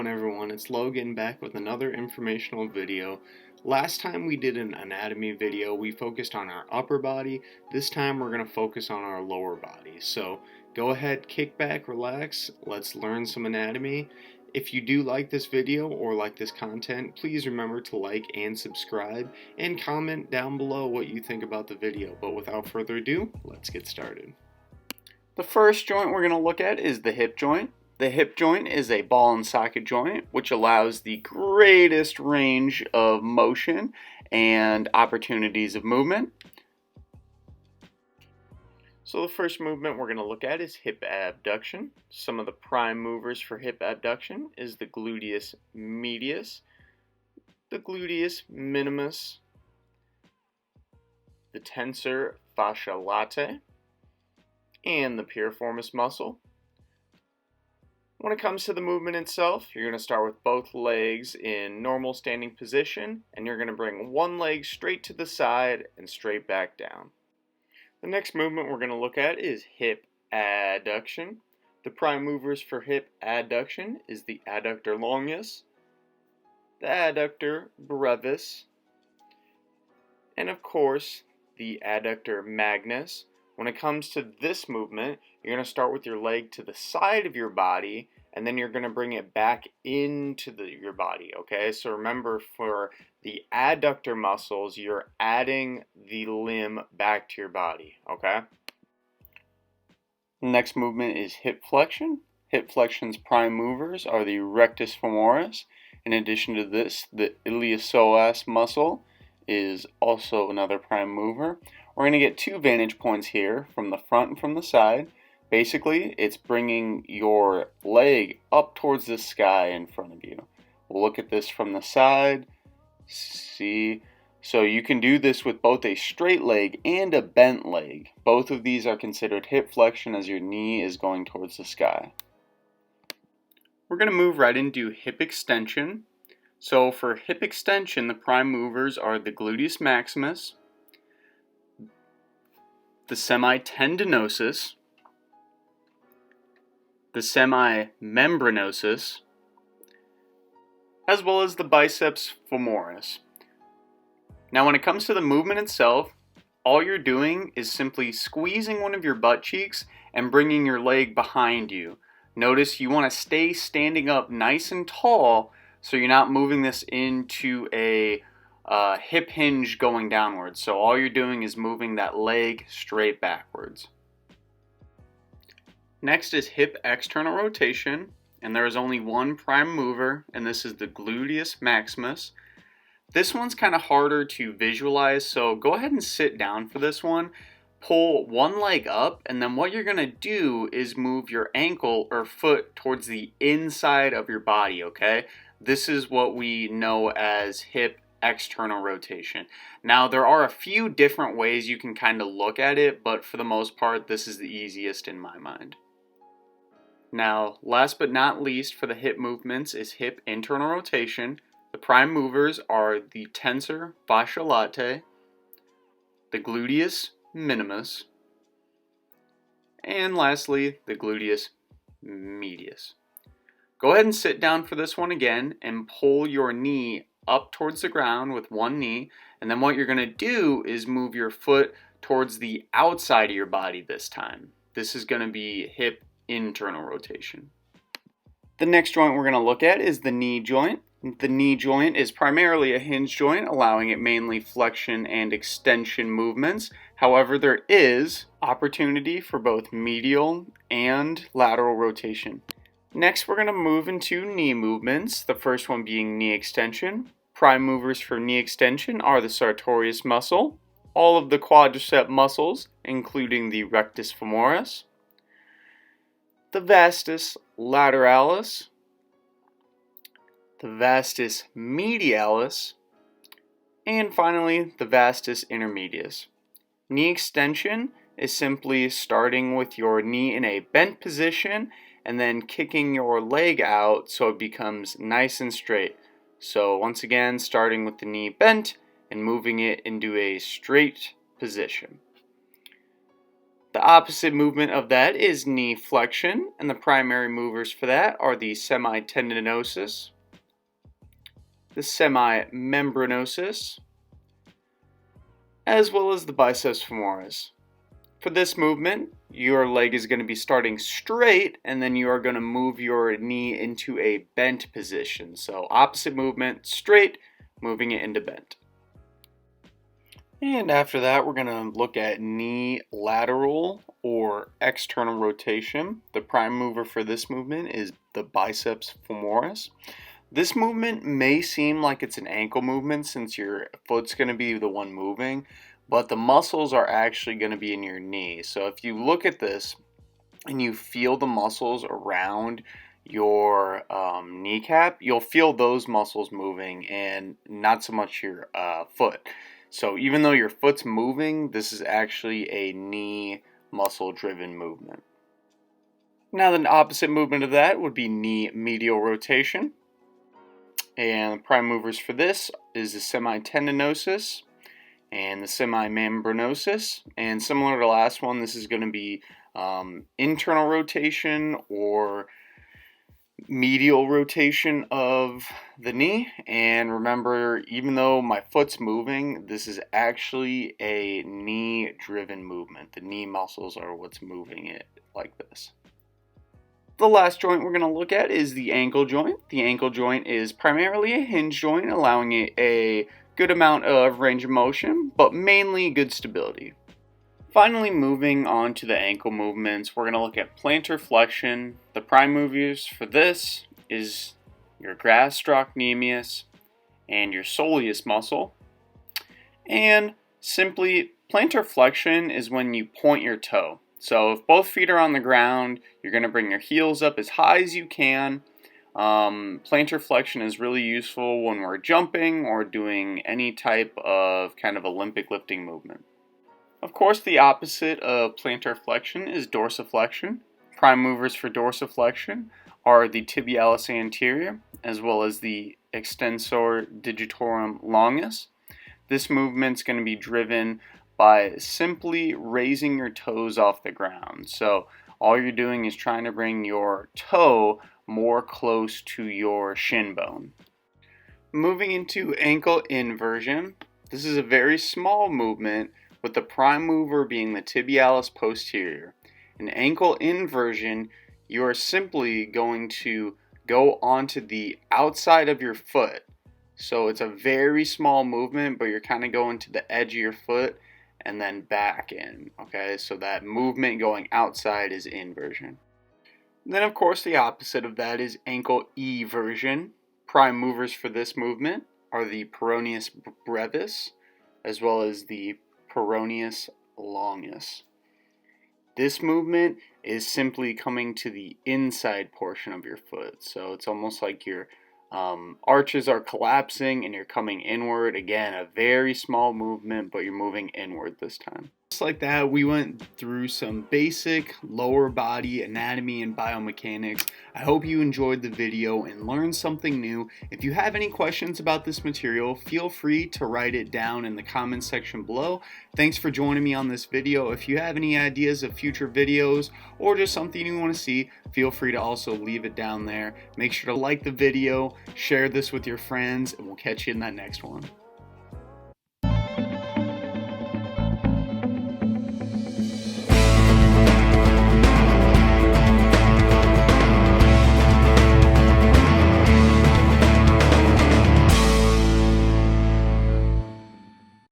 going, everyone? It's Logan back with another informational video. Last time we did an anatomy video, we focused on our upper body. This time we're going to focus on our lower body. So go ahead, kick back, relax, let's learn some anatomy. If you do like this video or like this content, please remember to like and subscribe and comment down below what you think about the video. But without further ado, let's get started. The first joint we're going to look at is the hip joint. The hip joint is a ball and socket joint, which allows the greatest range of motion and opportunities of movement. So the first movement we're going to look at is hip abduction. Some of the prime movers for hip abduction is the gluteus medius, the gluteus minimus, the tensor fascia latae, and the piriformis muscle. When it comes to the movement itself, you're going to start with both legs in normal standing position, and you're going to bring one leg straight to the side and straight back down. The next movement we're going to look at is hip adduction. The prime movers for hip adduction is the adductor longus, the adductor brevis, and of course the adductor magnus. When it comes to this movement, you're going to start with your leg to the side of your body, and then you're going to bring it back into your body, okay? So remember, for the adductor muscles, you're adding the limb back to your body, okay? Next movement is hip flexion. Hip flexion's prime movers are the rectus femoris. In addition to this, the iliopsoas muscle is also another prime mover. We're going to get two vantage points here, from the front and from the side. Basically, it's bringing your leg up towards the sky in front of you. We'll look at this from the side. See? So you can do this with both a straight leg and a bent leg. Both of these are considered hip flexion as your knee is going towards the sky. We're going to move right into hip extension. So for hip extension, the prime movers are the gluteus maximus, the semitendinosus, the semimembranosus, as well as the biceps femoris. Now when it comes to the movement itself, all you're doing is simply squeezing one of your butt cheeks and bringing your leg behind you. Notice you want to stay standing up nice and tall so you're not moving this into a hip hinge going downwards. So all you're doing is moving that leg straight backwards. Next is hip external rotation, and there is only one prime mover, and this is the gluteus maximus. This one's kind of harder to visualize, so go ahead and sit down for this one. Pull one leg up, and then what you're going to do is move your ankle or foot towards the inside of your body, okay? This is what we know as hip external rotation. Now there are a few different ways you can kind of look at it, but for the most part this is the easiest in my mind. Now last but not least for the hip movements is hip internal rotation. The prime movers are the tensor fascia latae, the gluteus minimus, and lastly the gluteus medius. Go ahead and sit down for this one again and pull your knee up towards the ground with one knee, and then what you're going to do is move your foot towards the outside of your body this time. This is going to be hip internal rotation. The next joint we're going to look at is the knee joint. The knee joint is primarily a hinge joint, allowing it mainly flexion and extension movements. However, there is opportunity for both medial and lateral rotation. Next, we're going to move into knee movements, the first one being knee extension. Prime movers for knee extension are the sartorius muscle, all of the quadricep muscles, including the rectus femoris, the vastus lateralis, the vastus medialis, and finally the vastus intermedius. Knee extension is simply starting with your knee in a bent position and then kicking your leg out so it becomes nice and straight. So once again, starting with the knee bent and moving it into a straight position. The opposite movement of that is knee flexion, and the primary movers for that are the semitendinosus, the semimembranosus, as well as the biceps femoris. For this movement, your leg is going to be starting straight, and then you are going to move your knee into a bent position. So opposite movement, straight, moving it into bent. And after that, we're going to look at knee lateral or external rotation. The prime mover for this movement is the biceps femoris. This movement may seem like it's an ankle movement since your foot's going to be the one moving, but the muscles are actually going to be in your knee. So if you look at this and you feel the muscles around your kneecap, you'll feel those muscles moving and not so much your foot. So even though your foot's moving, this is actually a knee muscle driven movement. Now the opposite movement of that would be knee medial rotation. And the prime movers for this is the semitendinosus and the semimembranosus. And similar to the last one, this is going to be internal rotation or medial rotation of the knee. And remember, even though my foot's moving, this is actually a knee-driven movement. The knee muscles are what's moving it like this. The last joint we're going to look at is the ankle joint. The ankle joint is primarily a hinge joint, allowing it a good amount of range of motion, but mainly good stability. Finally, moving on to the ankle movements, we're going to look at plantar flexion. The prime movers for this is your gastrocnemius and your soleus muscle. And simply, plantar flexion is when you point your toe. So if both feet are on the ground, you're going to bring your heels up as high as you can. Plantar flexion is really useful when we're jumping or doing any type of kind of Olympic lifting movement. Of course, the opposite of plantar flexion is dorsiflexion. Prime movers for dorsiflexion are the tibialis anterior as well as the extensor digitorum longus. This movement is going to be driven by simply raising your toes off the ground. So all you're doing is trying to bring your toe more close to your shin bone. Moving into ankle inversion, this is a very small movement with the prime mover being the tibialis posterior. In ankle inversion, you are simply going to go onto the outside of your foot. So it's a very small movement, but you're kind of going to the edge of your foot and then back in, okay? So that movement going outside is inversion. Then, of course, the opposite of that is ankle eversion. Prime movers for this movement are the peroneus brevis as well as the peroneus longus. This movement is simply coming to the inside portion of your foot. So it's almost like your arches are collapsing and you're coming inward. Again, a very small movement, but you're moving inward this time. Just like that, we went through some basic lower body anatomy and biomechanics. I hope you enjoyed the video and learned something new. If you have any questions about this material, feel free to write it down in the comments section below. Thanks for joining me on this video. If you have any ideas of future videos or just something you want to see, feel free to also leave it down there. Make sure to like the video, share this with your friends, and we'll catch you in that next one.